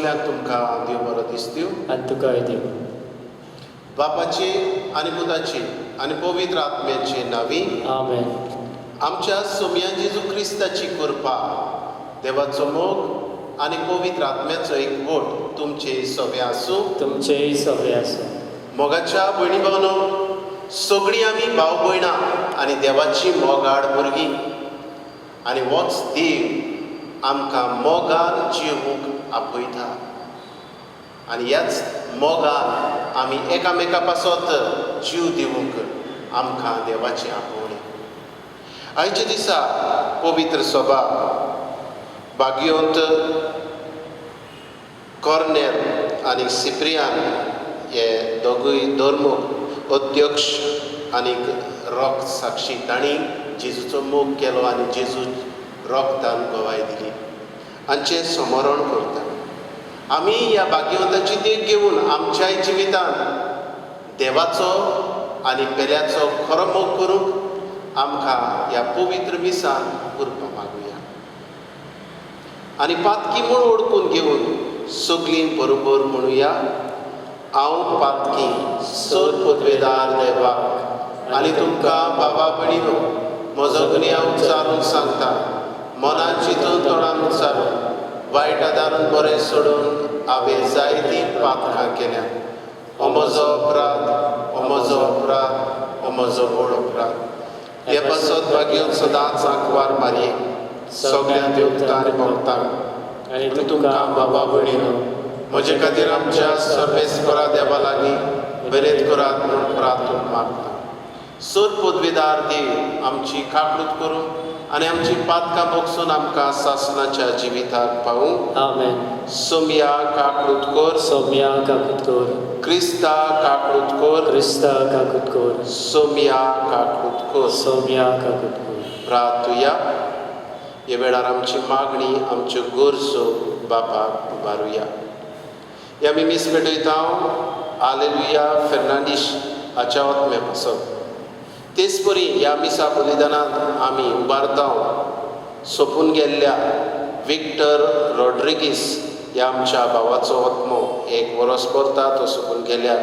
सगळ्यांक तुमकां देव बरो दीस दिवं. आनी तुकाय देव. बापाची आनी पुताची आनी पवित्र आत्म्याची नांवी. आमेन. आमच्या सोम्या जेजू क्रिस्ताची कृपा, देवाचो मोग आनी पवित्र आत्म्याचो एकवट तुमचे सगळे आसूं. तुमचेय सगळे आसूं. मोगाच्या भयणी भावनो, सगळीं आमी भाव भयणां आनी देवाची मोगाड भुरगीं. आनी होच देव आमकां मोगान जिवूंक आपयता. आनी ह्याच मोगान आमी एकामेका पासत जीव दिवंक आमकां देवाची आपोवणी. आयच्या दिसा पवित्र सभा बागयोंत कॉर्नेल आनी सिप्रियान हे दोगूय धर्म अध्यक्ष आनी रोग साक्षी तांणी जेजूचो मोग केलो आनी जेजू रोगदान गवाय दिली. हांचें स्मरण करता. आमी ह्या भाग्यवंताची देख घेवन आमच्याय जिवितांत देवाचो आनी पेल्याचो खरो मोग करूंक आमकां ह्या पवित्र मिसान कृपा मागुया. आनी पातकी म्हूण ओळखून घेवन सगळीं बरोबर म्हणुया. हांव पातकी सोद पदवेदार देवाक आनी तुमकां बाबा भयणीनो, म्हजो गुन्यांव उच्चारून सांगता. मनान चिंतून तोंडान उच्चारून वायट आदारून बरें सोडून हांवें जायतीं पातकां केल्या. हो म्हजो अपराध, हो म्हजो अपराध, हो म्हजो व्हड अपराध. हे पासत भाग्योन सदांच आंकवार मारये सगळ्या देवतां आनी भक्तांक. आनी तुमकां बाबा भयणीनो, म्हजे खातीर आमच्या सर्वेस्परा देवा लागीं बरेत करात म्हूण प्रार्थना मागता. सोर पदवेदार देव आमची काकूट करूं आनी आमची पातकां भोगसून आमकां सासणाच्या जिविताक पावूं. आमेन. सोम्या काकूट कर. सोम्या काकूट कर. क्रिस्ता काकूट कर. क्रिस्ता काकूट कर. सोम्या काकूट कर. सोम्या काकूट कर. प्रार्थुया. हे वेळार आमची मागणी, आमच्यो गरजो बापाक उबारुया. आमी मीस पेटयता हालेलुया फेर्नांडीश हाच्या आत्म्या पासत. तेच परी ह्या मिसा बलिदानांत आमी उबारता सोंपून गेल्ल्या विक्टर रॉड्रिगीस ह्या आमच्या भावाचो आत्मो 1 वर्स परता तो सोंपून गेल्या.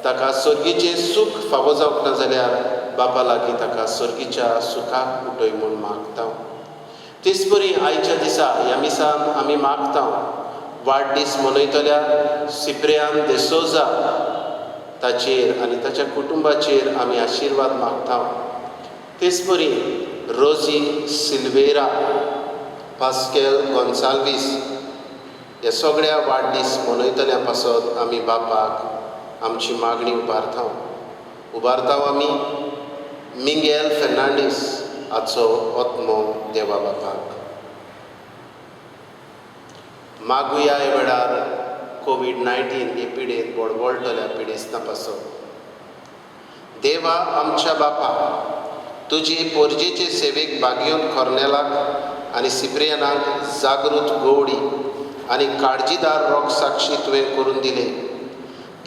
ताका सर्गीचें सूख फावो जावंक ना जाल्यार बापा लागीं ताका सर्गीच्या सुखाक उठय म्हूण मागता. तेच परी आयच्या दिसा ह्या मिसान आमी मागता वाडदीस मनयतल्या सिप्रियान दे सोजा ताचेर आनी ताच्या कुटुंबाचेर आमी आशिर्वाद मागता. तेच परी रोजी सिल्वेरा, पास्केल गोन्साल्वीस हे सगळ्या वाडदीस मनयतल्या पासत आमी बापाक आमची मागणी उबारता आमी मिंगेल फेर्नांडीस हाचो आत्मो देवा बापाक. मागुया हे वेळार कोविड-19 हे पिडेंत बोडबोडटल्या पिडेस्तां पासत. देवा आमच्या बापा, तुजी पोरजेचे सेवेक बागयोन कॉर्नेलाक आनी सिप्रियानाक जागृत गवडी आनी काळजीदार रोग साक्षी तुवें करून दिले.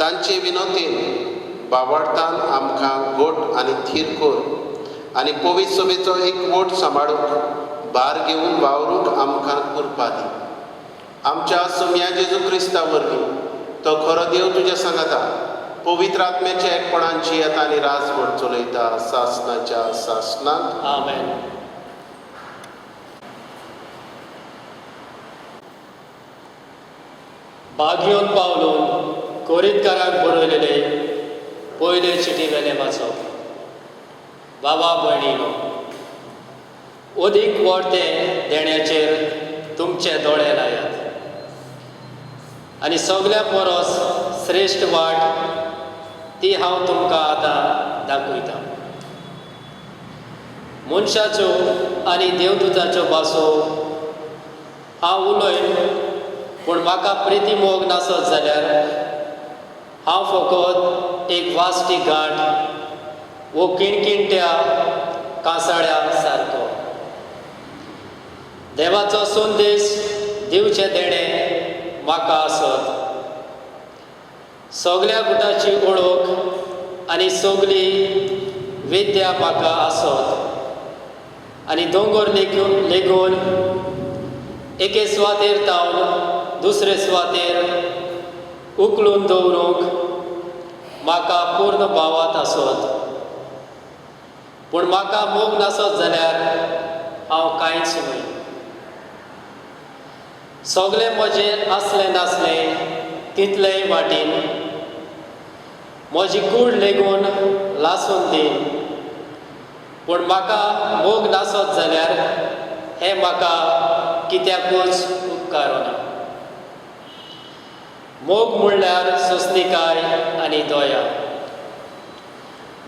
तांचे विनोतेन बावडतान आमकां गोट आनी थीर कर आनी पवित्र सभेचो एकवट सांबाळूंक भार घेवन वावरूंक आमकां कृपा दी. आमच्या सोम्या जेजू क्रिस्ता वरवीं तो खरो देव तुज्या सांगाता पवित्र आत्म्याच्या एकपणान जियेता आनी राजवट चलयता सासणाच्या सासणांत. आमेन. बागयोन पावलून कोरीतकाराक बरयलेले पयले चिटी वेले वाचप. बाबा भयणीनो, अदीक व्हड देण्याचेर तुमचे दोळे लायात आनी सगळ्या परस श्रेश्ठ वाट ती हांव तुमकां आतां दाखयतां. मनशाच्यो आनी देवदूताच्यो भासो हांव उलयन, पूण म्हाका प्रिती मोग नासत जाल्यार हांव फकत एक वास्टी गांठ वो किणकिणट्या कांसाळ्या सारको. देवाचो संदेश दिवचे देणे म्हाका आसत. सगळ्या गुटाची ओळख आनी सगळी विद्या म्हाका आसत आनी दोंगर लेगून एके सुवातेर तावन दुसरे सुवातेर उखलून दवरूंक म्हाका पूर्ण भावात आसत, पूण म्हाका मोग नासत जाल्यार हांव कांयच न्हय. सगळें म्हजें आसलें नासलें तितलेय वाटेन म्हजी कूड लेगून लासून दीन, पूण म्हाका मोग नासत जाल्यार हें म्हाका कित्याकूच उपकारोना. मोग म्हणल्यार सोंसणीकाय आनी दया.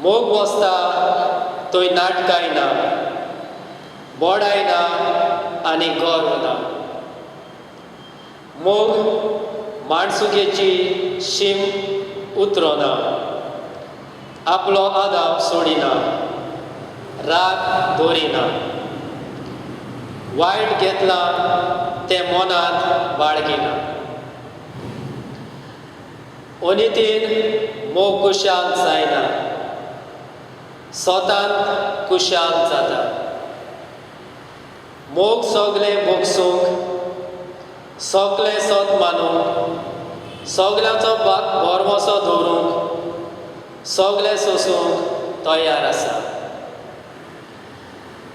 मोग वचता थंय नाटकाय ना, बोडाय ना आनी गर्व ना. मोग माणसुकेची शीम उतरोना, आपलो आदाव सोडिना, राग दवरिना, वायट घेतलां तें मनांत बाळगिना. अनितीन मोग कुशाल जायना, स्वतांत कुशाल जाता. मोग सगळें भोगसूंक, सगळें सोत मानूंक, सगळ्यांचो भरवोसो दवरूंक, सगळें सोंसूंक तयार आसा.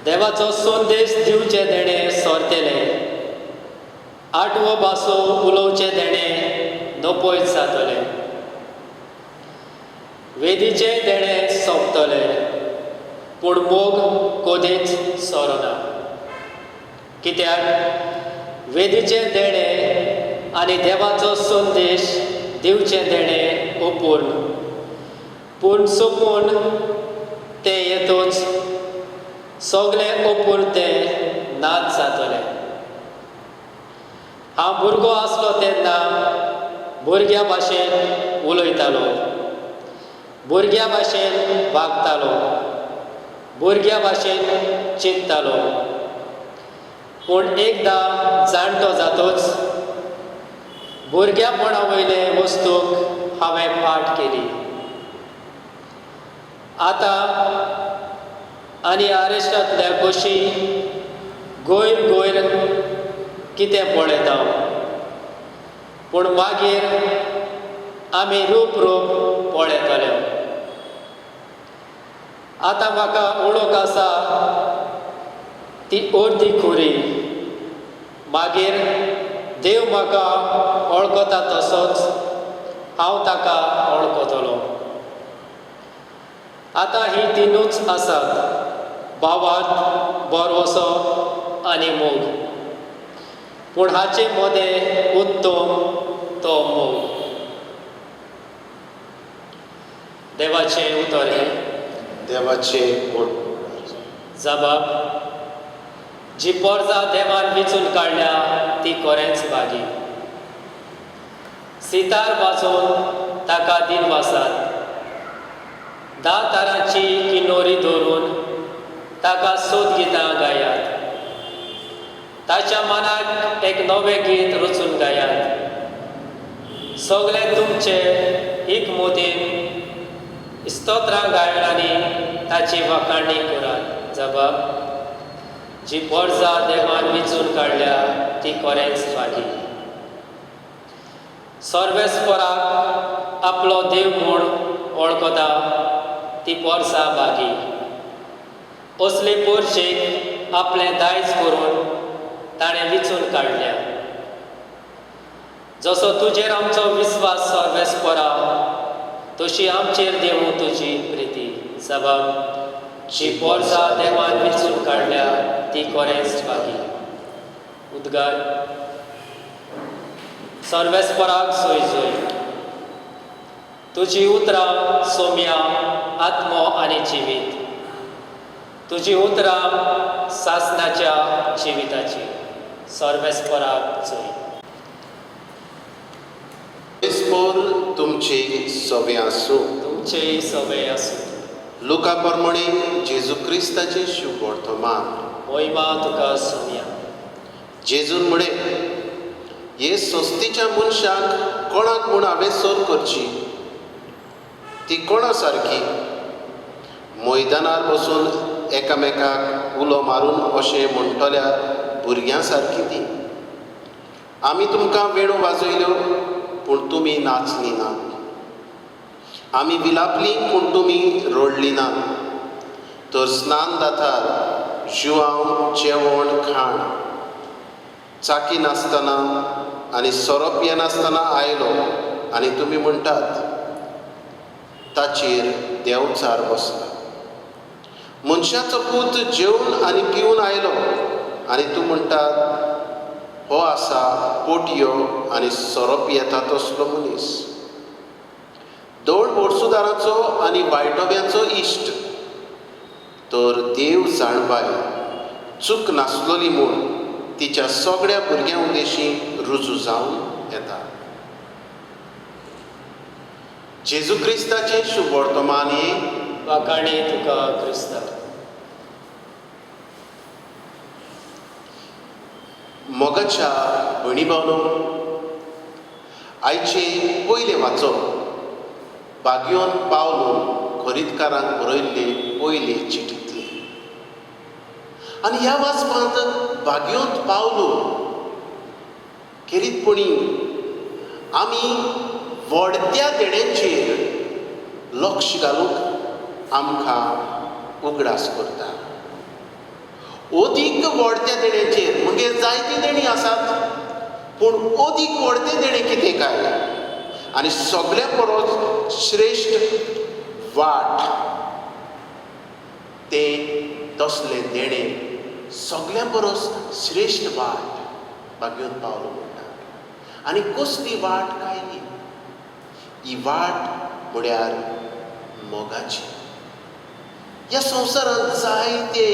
देवाचो संदेश दिवचें देणें सोरतेलें, आठवो भासो उलोवचें देणें नपयत जातलें. वेदीचें देणें सोंपतलें, पूण मोग कधीच सोरोना. कित्याक वेदीचें देणें आनी देवाचो संदेश दिवचें देणें अपूर्ण, पूण सोपून तें येतूच सगळें अपूर्ण तें नाच जातलें. हांव भुरगो आसलो तेन्ना भुरग्या भाशेन उलयतालो, भुरग्या भाशेन वागतालो, भुरग्या भाशेन चिंततालो. पूण एकदां जाणटो जातूच भुरग्यापणा वयले वस्तूक हांवें पाठ केली. आतां आनी आरेशांतल्या कशी गोयर गोयर कितें पळयता, पूण मागीर आमी रूप रूप पळयतले. आतां म्हाका ओळख आसा ती अर्दी खुरी, मागीर देव म्हाका वळखता तसोच हांव ताका वळखतलो. आतां ही तिनूच आसात, भावार्थ, भरवोसो आनी मोग. पूण हाचे मदें उत्तम तो मोग. देवाचें उतर हें. देवाचें जबाब. जी पोरजां देवान वेंचून काडल्या ती खरेंच भागी. सितार वाजोवन ताका दिनवासात, 10 तारांची किन्नोरी दवरून ताका सोद गितां गायात. ताच्या मनाक एक नवें गीत रचून गायात. सगळें तुमचे एक मोदीन स्तोत्रां गायन आनी ताची वखाणी करात. जबाब. जी पोरजां देवान वेंचून काडल्या ती खरेंच भागी. सर्वेस्पराक आपलो देव म्हूण वळखता ती पोरसां भागी. असले पोरशेक आपलें दायज करून ताणें वेंचून काडल्या. जसो तुजेर आमचो विस्वास सर्वेस्परा, तशी आमचेर देवू तुजी प्रिती. जबाब. जी पोरसां देवान वेंचून काडल्या ती खरेंच भागी. उद्गार. सर्वेस्पराक सोय जोय. तुजी उतरां सोम्या, आत्मो आनी जिवीत. तुजी उतरां सासणाच्या जिविताची. सर्वेस्पराक जोय. स्पोर तुमची सवे आसूं. तुमचेय सवे आसूं. लुका प्रमाणे जेजू क्रिस्ताचे शुभ वर्तमान. महिमा तुका सोम्या. जेजून म्हणे, हे सोस्तीच्या मनशाक कोणाक म्हूण हांवें सोर करची. ती कोणा सारकी? मैदानार बसून एकामेकाक उलो मारून अशें म्हणटल्या भुरग्यां सारकी ती. आमी तुमकां वेणू वाजयल्यो पूण तुमी नाचली ना. आमी विलापली पूण तुमी रोडली ना. तर स्नान जातात जुवांव जेवण खाण चाकी नासतना आनी सोरोप येनासतना आयलो आनी तुमी म्हणटात ताचेर देंवचार बसला. मनशाचो पूत जेवन आनी पिवन आयलो आनी तूं म्हणटात हो आसा पोटयो आनी सोरोप येता तसलो मनीस. दोन वर्सुदाराचो आनी वायटोब्याचो इश्ट. तर देव जाणबाय चूक नासलोली म्हूण तिच्या सगळ्या भुरग्यां उदेशी रुजू जावन येता. जेजू क्रिस्ताचें शुभ वर्तमान हे वाखाणे तुका क्रिस्ता. मोगाच्या भयणी भावनो, आयचे पयले वाचप बागयोन पावलो खरीदकारांक बरयल्ले पयले चिठींतले. आनी ह्या वाचपांत बागयोंत पावलो खेरीतपणी आमी व्हडत्या देण्यांचेर लक्ष घालूंक आमकां उगडास करता. अदीक व्हडत्या देण्यांचेर म्हणजे जायती देणी आसात पूण अदीक व्हडते देणे कितें काय आनी सगळ्या परस श्रेश्ठ वाट ते तसले देणे सगळ्या परस श्रेश्ठ वाट बागयोन पावलो म्हणटा. आनी कसली वाट काय ही वाट म्हळ्यार मोगाची. ह्या संवसारांत जायते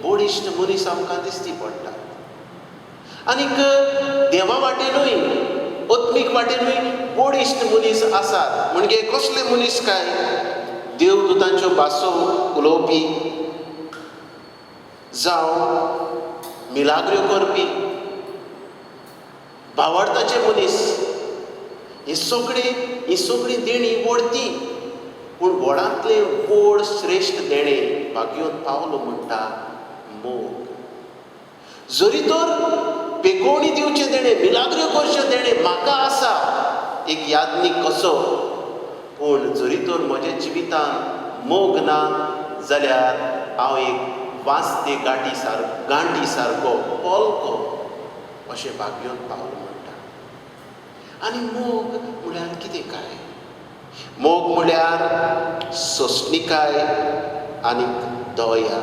बोडिश्ट मनीस आमकां दिश्टी पडटात आनीक देवा वाटेनूय आत्मीक वाटेनूय बोडिश्ट मनीस आसात. म्हणजे कसले मनीस काय देवदूतांच्यो भासो उलोवपी जावं मिलाग्र्यो करपी भावार्थाचे मनीस. ही सगळी देणी व्हडती पूण व्हडांतले व्हड श्रेश्ठ देणे बागयोन पावलो म्हणटा मोग. जरी तर पेकोवणी दिवचे देणे मिलाग्र्यो करचे देणे म्हाका आसा एक यादनीक कसो, पूण जरी तर म्हज्या जिवितान मोग ना जाल्यार हांव एक वाचते गांठी सारको पलको अशें बागयोन पावलो म्हणटा. आनी मोग म्हळ्यार कितें काय? मोग म्हळ्यार सोंसणीकाय आनी दया.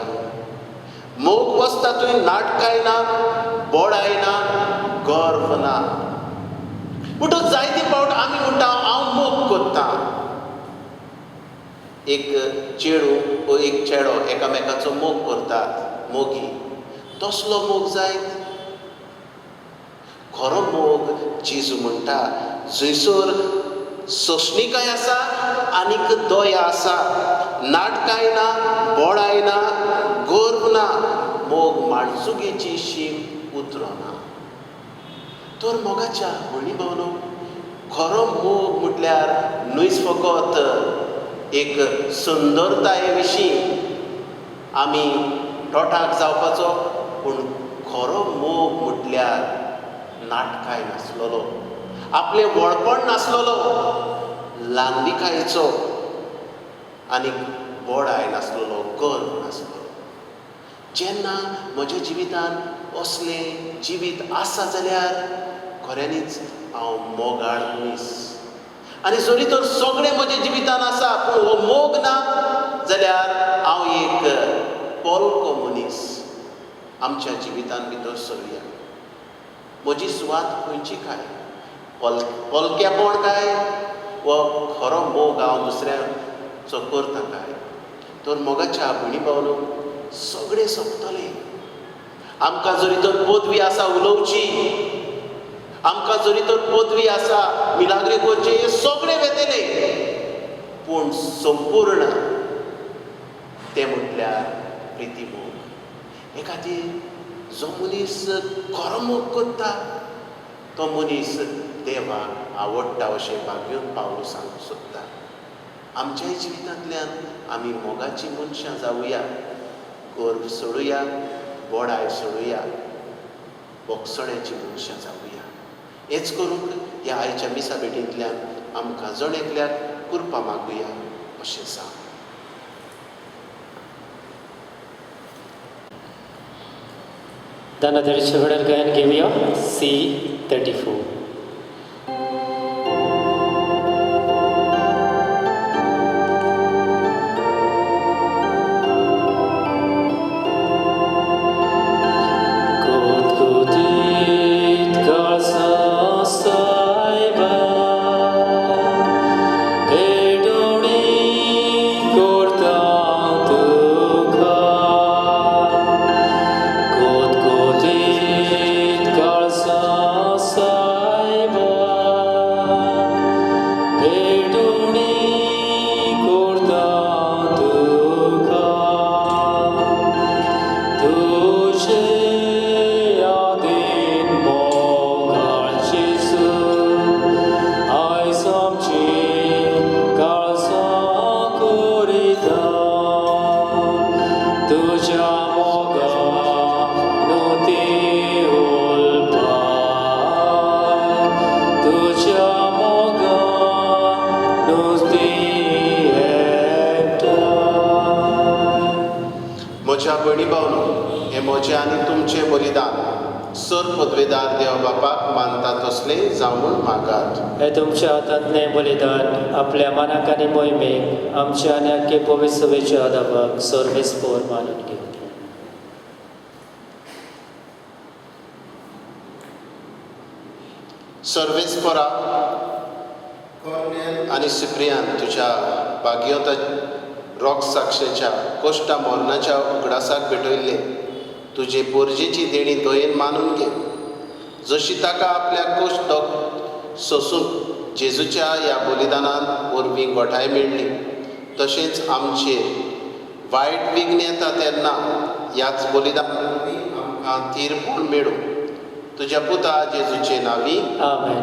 मोग वचता थंय नाटकाय ना, बोडाय ना, गर्व ना. म्हणटच जायते फावट आमी म्हणटा हांव मोग करता. एक चेडू वा एक चेडो एकामेकाचो मोग करतात मोगी. तसलो मोग जायत. खरो मोग जेजू म्हणटा जंयसर सोंसणीकाय आसा आनीक दया आसा, नाटकाय ना, बोडाय ना, गर्व ना, मोग माणसुगेची शीम उतरना. तर मोगाच्या भयणी भावनो, खरो मोग म्हटल्यार न्हयच फकत एक सुंदरताये विशीं आमी तोठाक जावपाचो, पूण खरो मोग म्हटल्यार नाटकाय नासलोलो, आपलें व्हडपण नासलोलो, ल्हानविकायेचो आनी बोडाय नासलोलो, गर्व नासलोलो. जेन्ना म्हज्या जिवितान असलें जिवीत आसा जाल्यार खऱ्यांनीच हांव मोगाळ मनीस. आनी जरी तर सगळें म्हज्या जिवितान आसा पूण हो मोग ना जाल्यार हांव एक पलको मनीस. आमच्या जिवितान भितर सरुया. म्हजी सुवात खंयची काय? पलकेपण काय वा खरो मोग हांव दुसऱ्याचो करता काय? तर मोगाच्या भयणी भावनो, सगळें सोंपतलें. आमकां जरी तर पदवी आसा उलोवची, आमकां जरी तर पदवी आसा मिलाग्री करचे, हे सगळें वेतेले, पूण संपूर्ण तें म्हटल्यार प्रिती मोग. हे खातीर जो मनीस खरो मोग करता तो मनीस देवाक आवडटा अशें बागयोन पावलो सांगूंक सोदता. आमच्याय जिवितांतल्यान आमी मोगाची मनशां जावुया, गर्व सोडुया, बोडाय सोडुया, बोगसण्याची मनशां जावुया. हेच करूंक ह्या आयच्या मिसा भेटींतल्यान आमकां जण एकल्याक करपा मागुया अशें सांग. दानादेवीच्या वेळार गायन घेवया C34. म्हज्या भयणी भावनो, हें म्हजें आनी तुमचें बलिदान सर पदवेदार देव बापाक मानता तसलें जावं म्हूण मागात. हे तुमच्या हातांतलें बलिदान आपल्या मनाक आनी मोहिमेक आमच्या आनी आख्खे पवित्र सभेच्या आदाबाक सर्वेस्पोर मानून घेवया. सर्वेस्परा कॉर्नेल आनी सिप्रियान तुज्या भाग्योत रॉक साक्षेच्या कोश्टा मोर्नाच्या उगडासाक भेटयल्ले तुजे पोरजेची देणी दयेन मानून घे. जशी ताका आपल्या कोश्ट सोसून जेजूच्या ह्या बलिदानांत वरवीं गोठाय मेळ्ळी, तशेंच आमचेर वायट विघ्न येता तेन्ना ह्याच बलिदानांत आमकां तीरपण मेळूं. तुज्या पुता जेजूचे नांवी आमेन.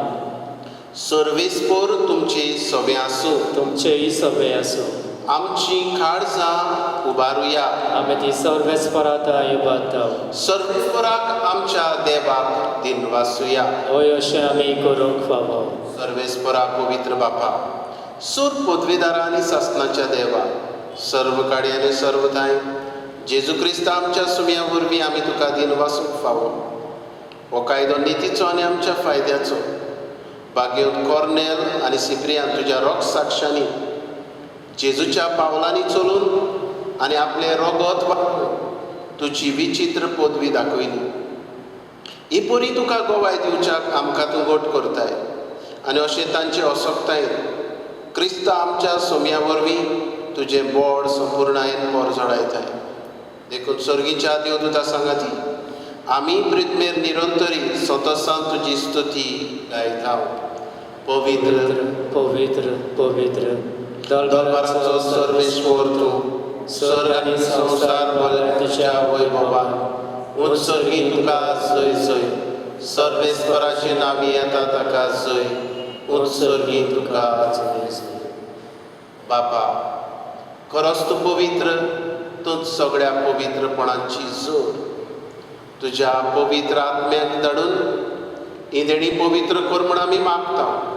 सर्वेस्पोर तुमचे सवे आसूं. तुमचेय सभे आसूं. आमची काळजां उबारुया. आमी ती सर्वेस्परात उबारताव. सर्वेस्पराक आमच्या देवाक दिनवासुया. होय अशें आमी करूंक फावो. सर्वेस्परा पवित्र बापा, सूर पदवीदारा आनी सासणाच्या देवा, सर्व काळी आनी सर्वदाय जेजू क्रिस्त आमच्या सुम्या वरवीं आमी तुका दिनवासूंक फावो. हो कायदो नितीचो आनी आमच्या फायद्याचो. भाग्योत कॉर्नेल आनी सिप्रियान तुज्या रॉक साक्षांनी जेजूच्या पावलांनी चलून आनी आपले रगत वापरून तुजी विचित्र पदवी दाखयली. ही बरी तुका गोवाय दिवच्याक आमकां तूं गोट करताय आनी अशें तांचे असोक्तायेन क्रिस्त आमच्या सोम्या वरवीं तुजें बोड संपूर्णायेन पोर जोडायताय. देखून सर्गीच्या देवदूता सांगाती आमी प्रितमेर निरंतरी सतसां तुजी स्तुती गायताव. पवित्र पवित्र पवित्र दरबाराचो सर्वेश्वर तूं, स्वर्ग आनी संवसार भरल्या तुज्या वैभवान उत्सर्गी तुका जय जय. सर्वेस्पराचे नांवी येता ताका जय, उत्सर्गी तुका जय जय. बापा, खरोच तूं पवित्र, तूंच सगळ्या पवित्रपणांची जोड. तुज्या पवित्र आत्म्याक धाडून ही देणी पवित्र कर म्हूण आमी मागता.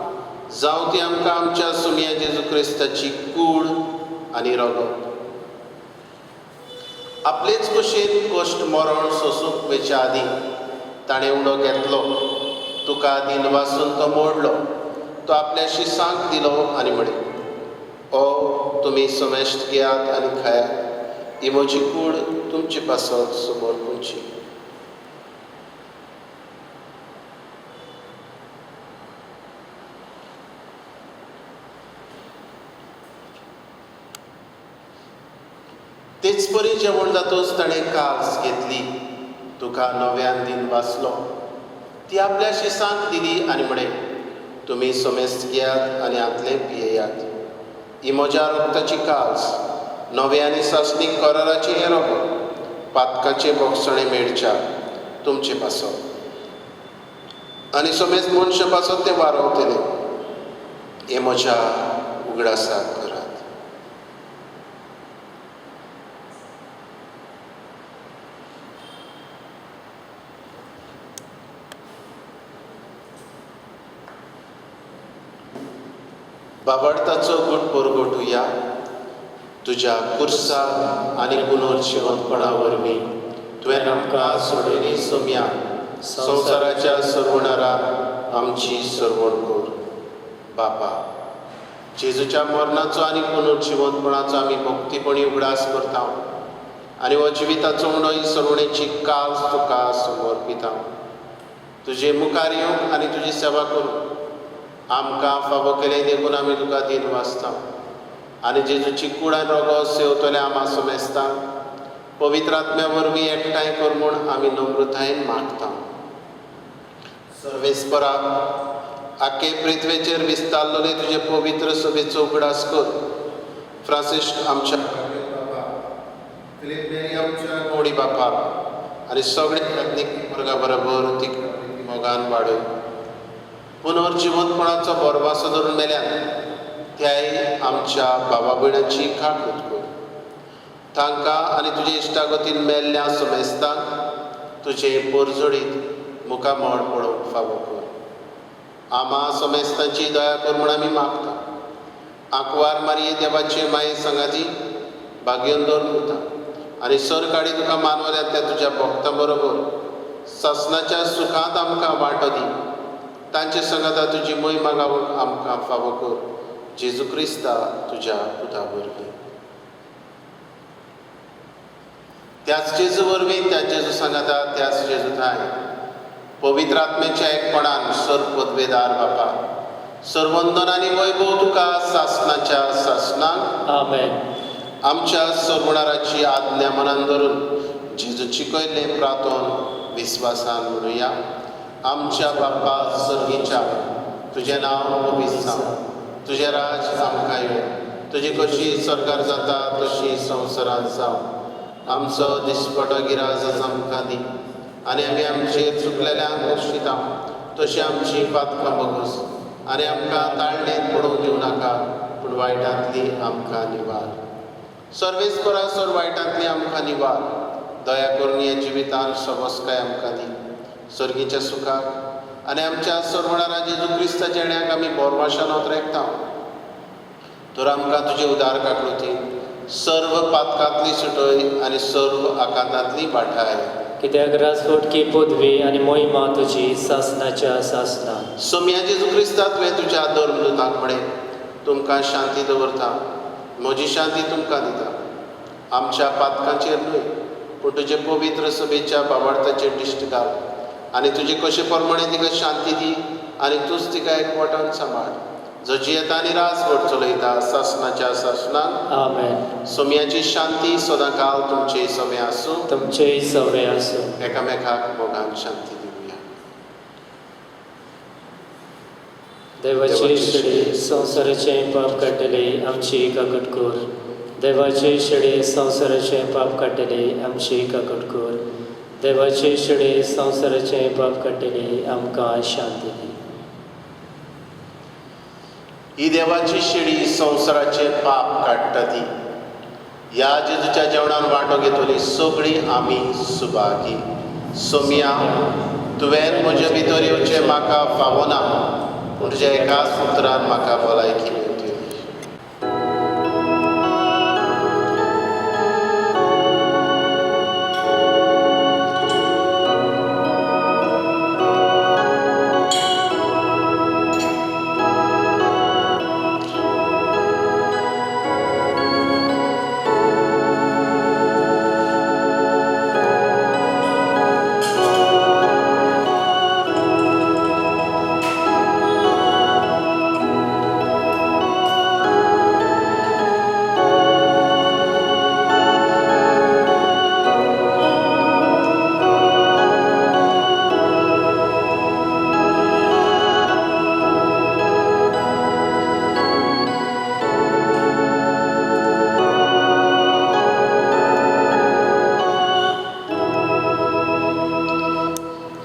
जावं ती आमकां आमच्या सुम्या जेजू क्रिस्ताची कूड आनी रगत. आपलेच कुशीन कश्ट मरण सोसूंक वेच्या आदीं ताणें उडो घेतलो. तुका दिनवासून तो मोडलो. तो आपल्या शिसांक दिलो आनी म्हणे, ओ तुमी समेश्ट घेयात आनी खायात. ही म्हजी कूड तुमचे पासत समोर खंयची. तेच परी जेवण जातोच ताणें कास घेतली. तुका नव्यान दिन वाचलो. ती आपल्या शिसांक दिली आनी म्हणे, तुमी समेस्त घेयात आनी आतले पियेयात. ही म्हज्या रक्ताची कास, नवे आनी सासणीक कराराचें हें रगत, पातकाचे भोगसणे मेळच्या तुमचे पासत. आनी समेस्त मनशा पासत तें वारवतलें. हें म्हज्या उगडासाक करात. बाबडताचो गूट परगटुया तुज्या कुर्सा आनी पुनर्जिवंतपणा वरवीं तुवें आमकां सोडयली सोम्या संवसाराच्या सरवणारा आमची सरवण कर. बापा, जेजूच्या मरणाचो आनी पुनर्जिवंतपणाचो आमी भक्तीपणी उगडास करता आनी हो जिविताचो उणो ही सरवणेची कास तुका समर्पिता. तुजे मुखार येवंक आनी तुजी सेवा करूंक आमकां फावो केलें देखून आमी तुका दिन वाचता आनी जेजूची कूड आनी रोगो सेवतले आमा समेस्ता पवित्र आत्म्या वरवीं एकठांय कर म्हूण आमी नम्रतायेन मागता. सर्वेस्परा, आख्खे पृथ्वेचेर विस्तारलेले तुजे पवित्र सभेचो उगडास कर. फ्रांसिस्क आमच्या फिलीप नेरी आमच्या मोडी बापा आनी सगळे यत्नीक वर्गा बरोबर तिका मोगान वाडय. पुनर्जिवंतपणाचो बरवासो धरून मेल्यान त्याय आमच्या भावा भयणांची खाकूत कर. तांकां आनी तुजे इश्टागतीन मेल्ल्या समेस्तांक तुजे परजोडीत मुखामळ पळोवंक फावो कर. आमा समेस्तांची दया कर म्हूण आमी मागता. आंकवार मारये देवाचे माये संगाती भाग्यन दवरून उरता आनी सर काडी तुका मानवल्यांतल्या तुज्या भक्तां बरोबर ससनाच्या सुखांत आमकां वांटो दी. तांचे संगता तुजी महिमा गावूंक आमकां फावो कर. जेजू क्रिस्ता तुज्या पुता वरवीं. त्याच जेजू वरवीं त्याच जेजू सांगाता त्याच जेजू थाय पवित्र आत्म्याच्या एकपणान सर पदवेदार बापा सर्वंदन आनी वैभव तुका सासनाच्या सासनाक आमेन. आमच्या सरवणाराची आज्ञा मनान धरून जेजू शिकयलें प्रार्थोन विस्वासान म्हणुया. आमच्या बापा सर्गीच्या तुजें नांव पवित्र जावं. तुजें राज आमकां येवं. तुजी कशी स्वर्गार जाता तशी संवसारांत जावं. आमचो दिसपटो गिराज आमकां दी आनी आमी आमचेर चुकलेल्यांक बक्षिता तशी आमची पातकां बगूस आनी आमकां ताळणेंत पडोवंक दिवं नाका पूण वायटांतली आमकां निवार. सर्वेस्परा सर वायटांतली आमकां निवार. दया करून ह्या जिवितांत समस्काय आमकां दी. सर्गीच्या सुखाक आनी आमच्या सरवणारा जेजू क्रिस्ता जेण्याक आमी बोरवाशान रेखता तर आमकां तुजे उदार काकळुती सर्व पातकांतली सुटय आनी सर्व आकांतांतली बाठाय. कित्याक राजवटकी पदवी आनी मोहिमा तुजी सासनाच्या सासना. सोम्या जेजू क्रिस्ता तुवें तुज्या धर्मदूतांक म्हणें तुमकां शांती दवरता, म्हजी शांती तुमकां दिता. आमच्या पातकांचेर न्हय पूण तुजे पवित्र सभेच्या बाबार्थाचेर दिश्ट घाल आनी तुजे कशे प्रमाणे तिका शांती दी आनी तूंच तिका एकवटान सांबाळ. जजी येता आनी राजवट चलयता सासनाच्या सासनाक. आमेन. सोम्याची शांती सदांकाल तुमचे सवे आसूं. तुमचेय सवे आसूं. एकामेकाक मोगान शांती दिवया. देवाची शिडी संवसाराचे पाप काडटली आमची काकट कर. देवाची शिडी संवसाराचे पाप काडटली आमची काकट कर. देवाची शिडी संवसाराचे पाप काडटली आमकां शांती दी. ही देवाची शिडी संवसाराचे पाप काडटा ती. ह्या जेजूच्या जेवणान वांटो घेतली सगळीं आमी सुभागी. सोम्या, तुवें म्हजे भितर येवचें म्हाका फावो ना पूण तुज्या एकाच उतरान म्हाका भलायकी मेळटली.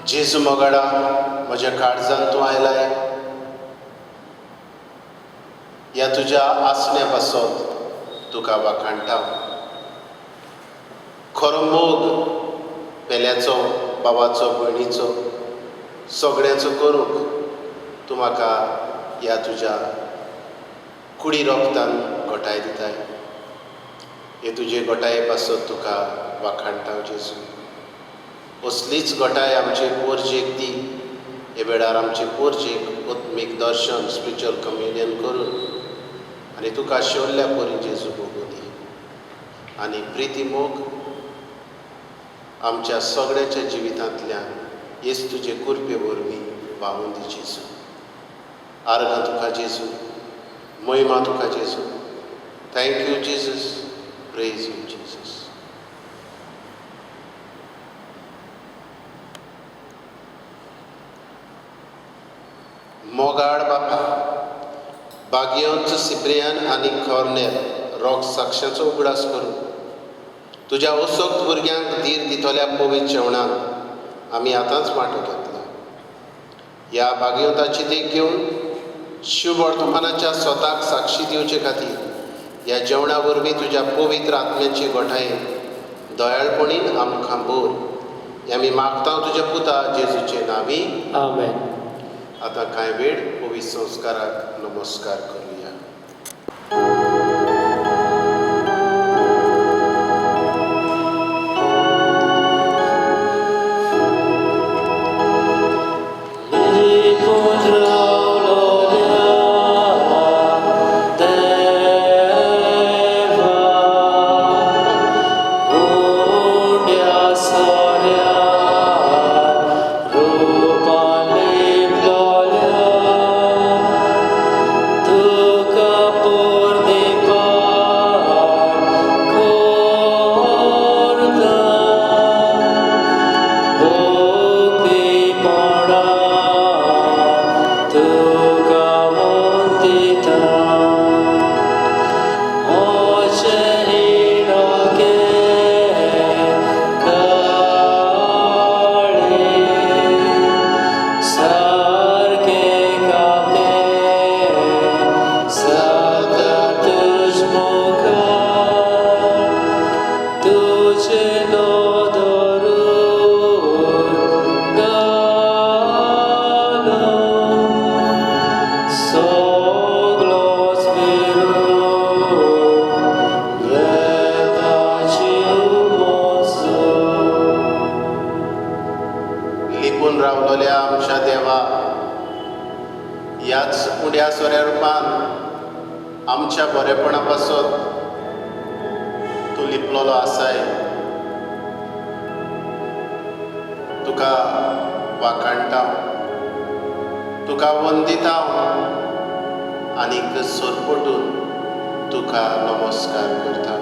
जेजू मोगाडा म्हज्या काळजांत तूं आयलाय. ह्या तुज्या आसण्या पासत तुका वाखाणटा. खरो मोग पेल्याचो बाबाचो भयणीचो सगळ्यांचो करूंक तूं म्हाका ह्या तुज्या कुडी रोगतान घोटाय दिताय. हे तुजे घोटाये पासत तुका वाखाणटा जेजू. असलीच घोटाय आमचे पोरजेक दी. हे वेळार आमचे पोरजेक आत्मीक दर्शन स्पिरिच्युअल कम्युनियन करून आनी तुका शेवल्ल्या पोरी जेजू बगूं दी. आनी प्रिती मोग आमच्या सगळ्याच्या जिवितांतल्यान हेच तुजे कुरपे वरवीं व्हांवून दी जेजू. आर्गां तुका जेजू, महिमा तुका जेजू. Thank you Jesus, praise you Jesus. मोगाड बापा, बागयोंच सिप्रियान आनी कॉर्नेल रोग साक्षाचो उगडास करून तुज्या ओसोक्त भुरग्यांक धीर दितोल्या पवित्र जेवणाक आमी आतांच वांटो घेतला. ह्या बागयोताची देख घेवन शुभ वर्तमानाच्या स्वताक साक्षी दिवचे खातीर ह्या जेवणा वरवीं तुज्या पवित्र आत्म्याची घोटाये दयाळपणीन आमकां भर. हें आमी मागता तुज्या पुता जेजूचे नांवी. आमेन. आतां कांय वेळ पवित्र संस्काराक नमस्कार करुया. ह्याच उड्या सोऱ्या रुपान आमच्या बरेपणा पासत तूं लिपलोलो आसाय. तुका वाखाणटा, तुका वंदिता आनीक सोरपटून तुका नमस्कार करता.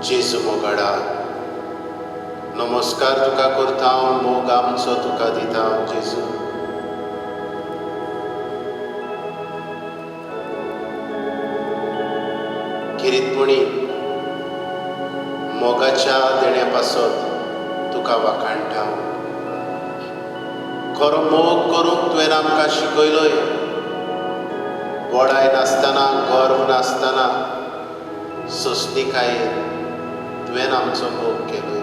जेजू मोगाडा, नमस्कार तुका करता हांव, मोग आमचो तुका दिता हांव जेजू. किरीतपणी मोगाच्या देण्या पासत तुका वाखाणटा हांव. खरो मोग करूंक तुवें आमकां शिकयलोय. वडाय नासतना, गर्व नासतना, सोंसणीकायेन तुवें आमचो मोग केलोय.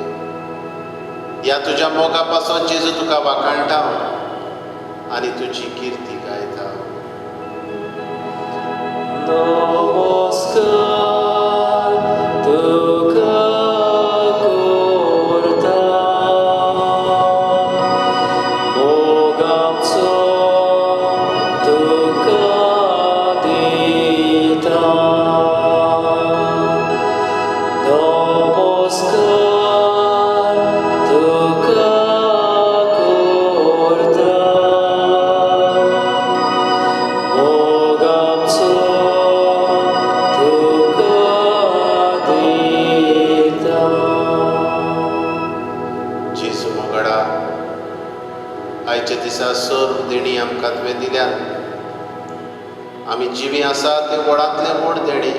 ह्या तुज्या मोगा पासत जेजू तुका वाखाणटा हांव आनी तुजी किर्ती गायता. आमकां तुवें दिल्यान आमी जिवी आसा ते व्हडांतले व्हड देणे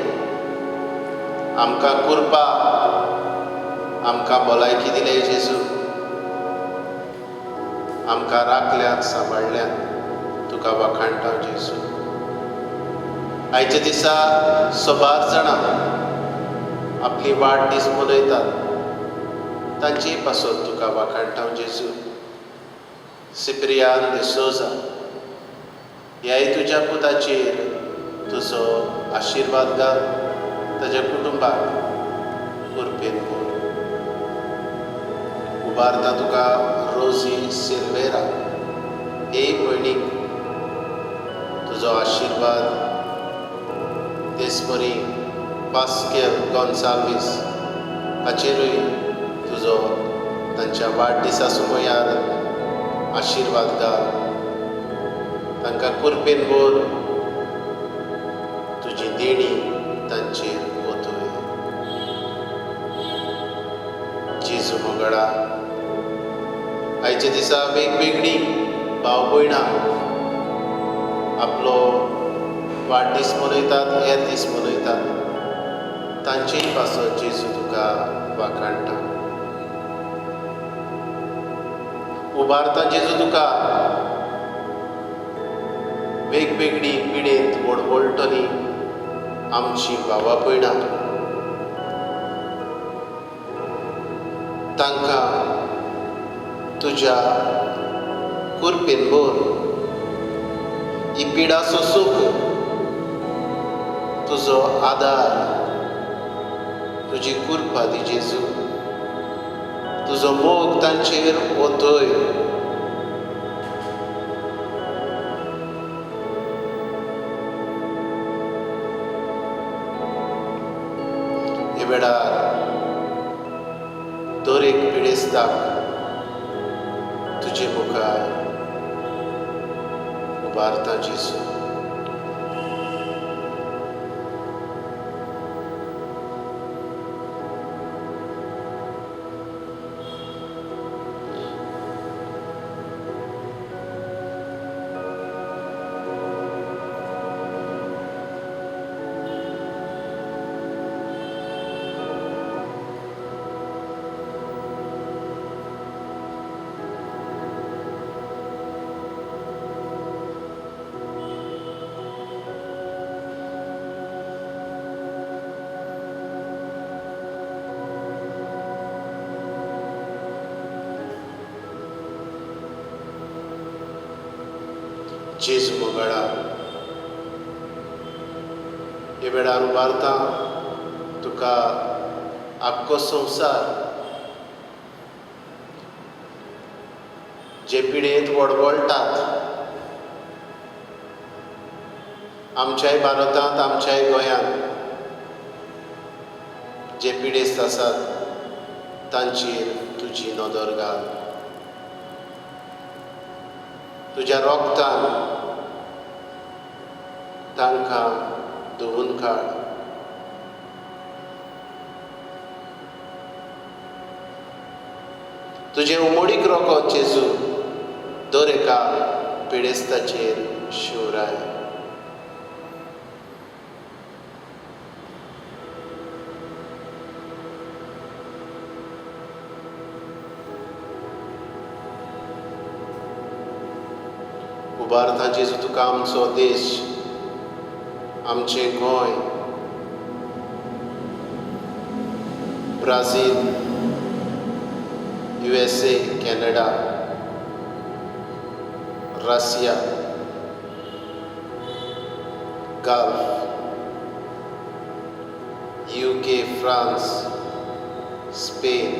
आमकां कुरपा आमकां भलायकी दिले जेजू आमकां राखल्यात सांबाळल्यात तुका वखाणटा जेजू आयच्या दिसा सोबार जाणां आपली वाडदीस मनयतात तांचेय पासून तुका वखाणटा जेजू सिप्रियान डिसोजा ह्याय तुज्या पुताचेर तुजो आशिर्वाद घाल ताज्या कुटुंबाक कुरपेन भर उबारता तुका रोजी सिल्वेरा हे भयणीक तुजो आशिर्वाद देसपरी पास्केल गॉन्साल्वीस हाचेरूय तुजो तांच्या वाडदिसा सुमयार आशिर्वाद घाल तांकां कुरपेन भर तुजी देणी तांचेर वतोय जेजू मोगडा आयच्या दिसा वेगवेगळी भाव भयणां आपलो वाडदीस मनयतात हेर दीस मनयतात तांचेय पासून जेजू तुका वखाणटा उबारता जेजू तुका वेगवेगळी पिडेंत व्हडवळटली आमची भावां भयणां तांकां तुज्या कुरपेन भर ही पिडा सोसूंक तुजो आदार तुजी कुरपा दी जेजू तुजो मोग तांचेर वतोय हे वेळार दर एक पिडेस्ताक तुजे मुखार उबारता जेजू जेजू मोगडा हे वेळार उबारता तुका आख्खो संवसार जे पिडेंत वडवळटात आमच्याय भारतांत आमच्याय गोंयांत जे पिडेस्त आसात तांचेर तुजी नदर घाल तुज्या रोगतान तांकां धुवून काड तुजें उमोडीक रोखो जेजू दर एका पिडेस्ताचेर शिवराय उबारता जेजू तुका आमचो देश आमचें Goem Brazil USA Canada Russia Gulf UK France Spain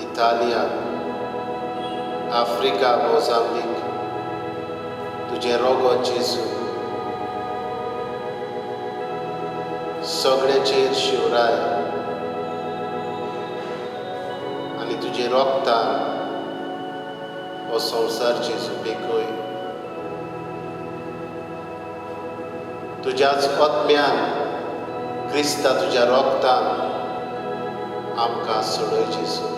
इटालिया आफ्रिका मोजांबीक तुजें रोगो जेजू सगळ्याचेर शिवराय आनी तुजें रोगतान हो संवसार जेजू बेकोय तुज्याच आत्म्यान क्रिस्ता तुज्या रोगतान आमकां सोडय जेजू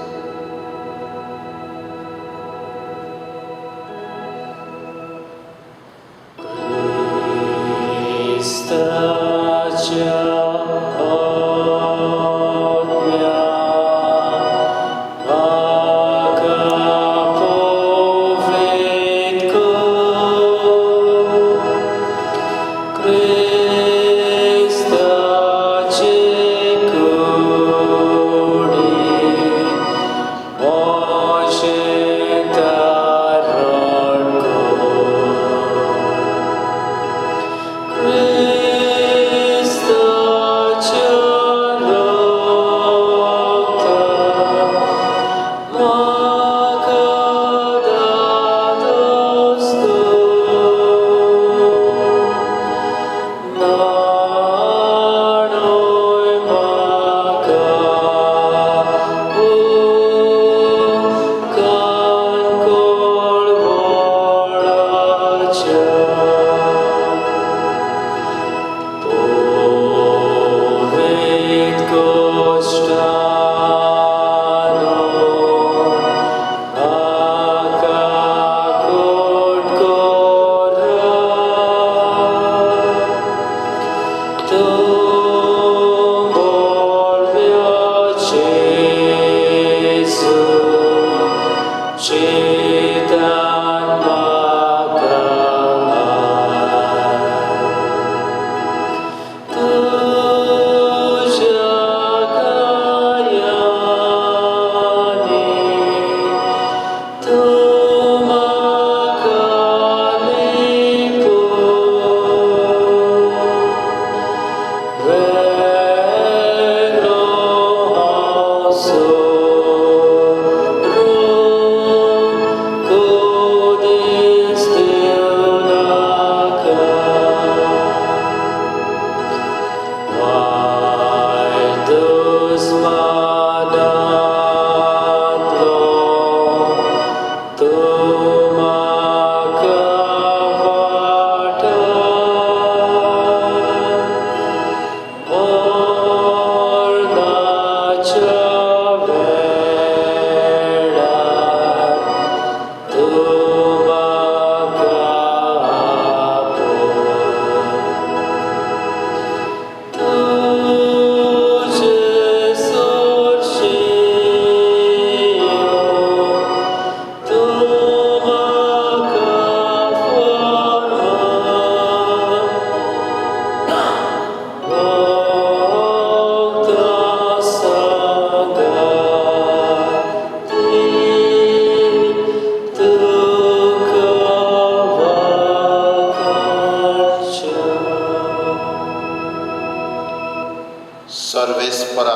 परेस्परा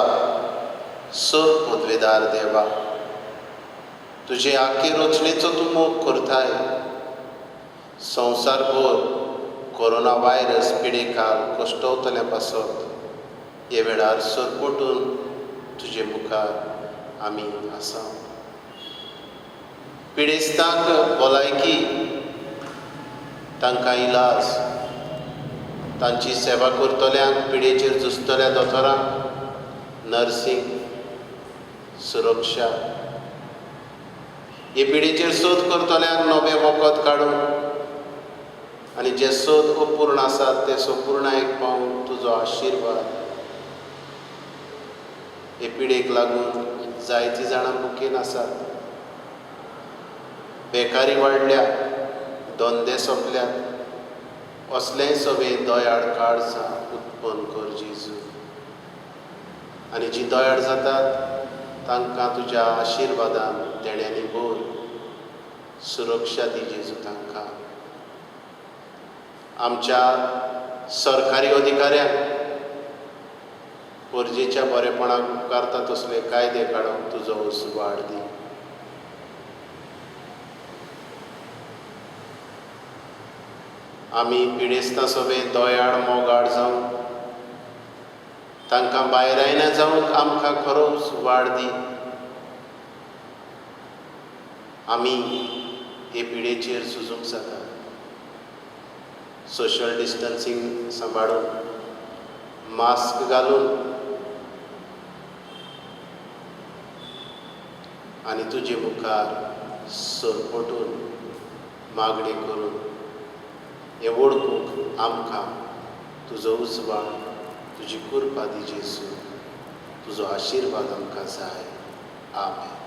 सोर पदवेदार देवा, तुजे आखे रचनेचो तूं मोग करताय. संवसारभर कोरोना व्हायरस पिडेकार कश्टवतल्या पासत हे वेळार सरपटून तुजे मुखार आमी आसा. पिडेस्तांक भलायकी, तांकां इलाज, तांची सेवा करतल्यांक, पिडेचेर झुजतल्या दोतोरांक नर्सींग, सुरक्षा, हे पिडेचेर सोद करतल्यांक नवें वखद काडून आनी जे सोद अपूर्ण आसात ते संपूर्णायेक पावून तुजो आशिर्वाद. हे पिडेक लागून जायतीं जाणां मुखेल आसात. बेकारी वाडल्या, धंदे सोंपल्यात. असलेंय सगळें दयाळ काळजां उत्पन्न कर जेजू. आनी जीं दयाळ जातात तांकां तुज्या आशिर्वादान देण्यांनी भर. सुरक्षा दी जेजू तांकां. आमच्या सरकारी अधिकाऱ्यांक परजेच्या बरेपणाक उपकारता तसले कायदे काडूंक तुजो उसवाड दी. आमी पिडेस्तां सगळें दयाळ मोगाळ जावन तांकां भायरायना जावंक आमकां खरोच वाड दी. आमी हे पिडेचेर झुजूंक जाता. सोशल डिस्टन्सींग सांबाळून, मास्क घालून आनी तुजे मुखार सरपटून मागणी करून हे वळखूंक आमकां तुजो उजवाड, तुजी कृपा दी जेजू. तुजो आशिर्वाद आमकां जाय. आमेन.